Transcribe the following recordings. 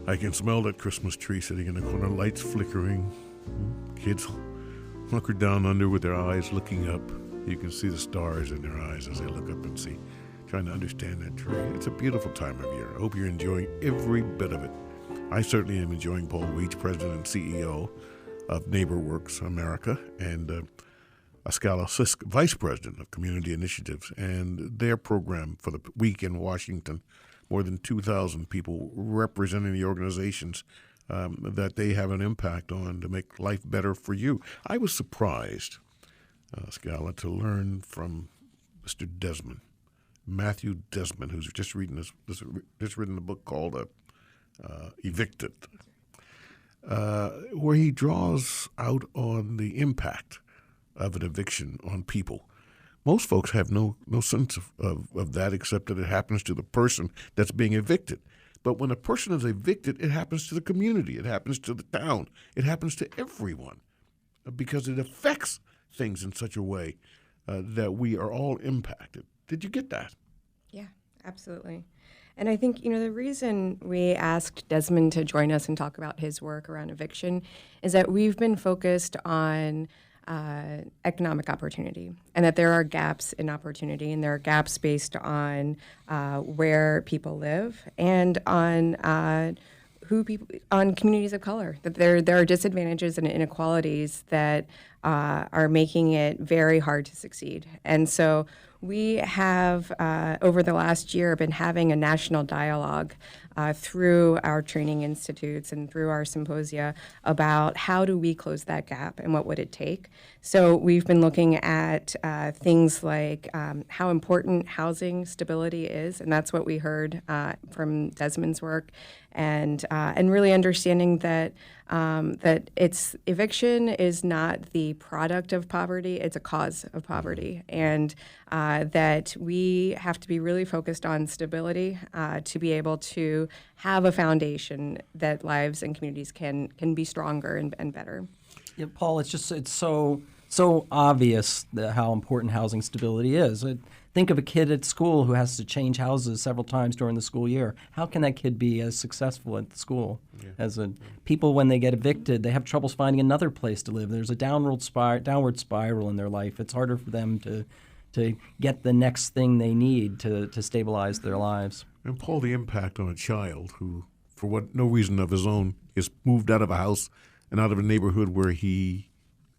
I can smell that Christmas tree sitting in the corner, lights flickering, kids hunkered down under with their eyes looking up. You can see the stars in their eyes as they look up and see, trying to understand that tree. It's a beautiful time of year. I hope you're enjoying every bit of it. I certainly am enjoying Paul Weech, President and CEO of NeighborWorks America, and Ascala Sisk, Vice President of Community Initiatives, and their program for the week in Washington. More than 2,000 people representing the organizations that they have an impact on to make life better for you. I was surprised, Ascala, to learn from Mr. Desmond, Matthew Desmond, who's just written a book called Evicted, where he draws out on the impact of an eviction on people. Most folks have no sense of that, except that it happens to the person that's being evicted. But when a person is evicted, it happens to the community. It happens to the town. It happens to everyone because it affects things in such a way that we are all impacted. Did you get that? Yeah, absolutely. And I think, the reason we asked Desmond to join us and talk about his work around eviction is that we've been focused on economic opportunity, and that there are gaps in opportunity, and there are gaps based on where people live and on on communities of color. That there are disadvantages and inequalities that are making it very hard to succeed. And so we have, over the last year, been having a national dialogue through our training institutes and through our symposia about how do we close that gap and what would it take. So we've been looking at things like how important housing stability is, and that's what we heard from Desmond's work, and really understanding that eviction is not the product of poverty; it's a cause of poverty, and that we have to be really focused on stability to be able to have a foundation that lives and communities can be stronger and better. Yeah, Paul, it's so obvious how important housing stability is. Think of a kid at school who has to change houses several times during the school year. How can that kid be as successful at the school? Yeah. People, when they get evicted, they have troubles finding another place to live. There's a downward spiral in their life. It's harder for them to get the next thing they need to stabilize their lives. And Paul, the impact on a child who, for no reason of his own, is moved out of a house and out of a neighborhood where he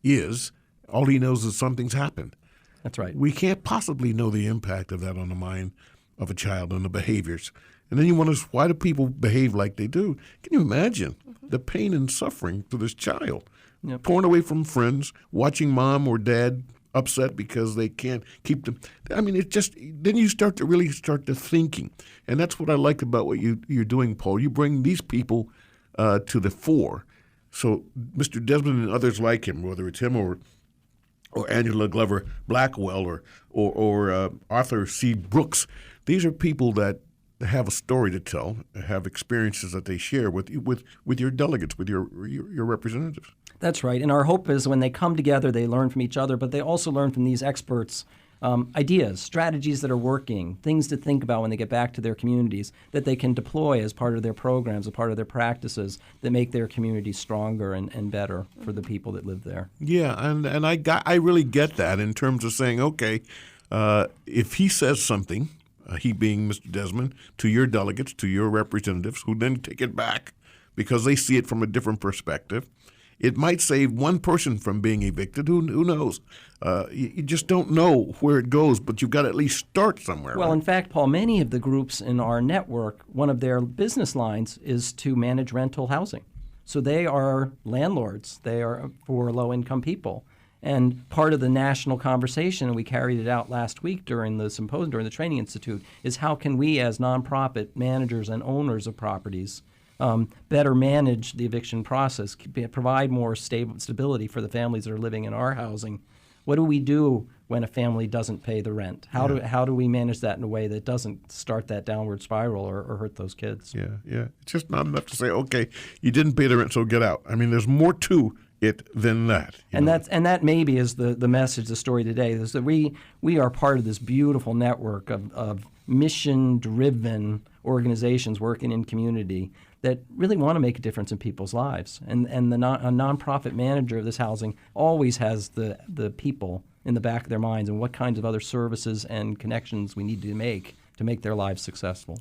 is, all he knows is something's happened. That's right. We can't possibly know the impact of that on the mind of a child and the behaviors. And then you wonder, why do people behave like they do? Can you imagine the pain and suffering for this child? Yep. Torn away from friends, watching mom or dad upset because they can't keep them. I mean, then you start to thinking. And that's what I like about what you're doing, Paul. You bring these people to the fore. So Mr. Desmond and others like him, whether it's him or Angela Glover Blackwell or Arthur C. Brooks, these are people that have a story to tell, have experiences that they share with your delegates, with your representatives. That's right. And our hope is when they come together, they learn from each other, but they also learn from these experts ideas, strategies that are working, things to think about when they get back to their communities that they can deploy as part of their programs, as part of their practices that make their community stronger and better for the people that live there. Yeah, and I really get that in terms of saying, okay, if he says something, he being Mr. Desmond, to your delegates, to your representatives, who then take it back because they see it from a different perspective, it might save one person from being evicted. Who knows? You just don't know where it goes, but you've got to at least start somewhere. Well, right? In fact, Paul, many of the groups in our network, one of their business lines is to manage rental housing. So they are landlords. They are for low-income people. And part of the national conversation, and we carried it out last week during the symposium, during the Training Institute, is how can we as nonprofit managers and owners of properties better manage the eviction process, provide more stability for the families that are living in our housing. What do we do when a family doesn't pay the rent? How do we manage that in a way that doesn't start that downward spiral or hurt those kids? Yeah. It's just not enough to say, okay, you didn't pay the rent, so get out. I mean, there's more to it than that. That maybe is the message, the story today, is that we are part of this beautiful network of mission-driven organizations working in community that really want to make a difference in people's lives. And a nonprofit manager of this housing always has the people in the back of their minds and what kinds of other services and connections we need to make their lives successful.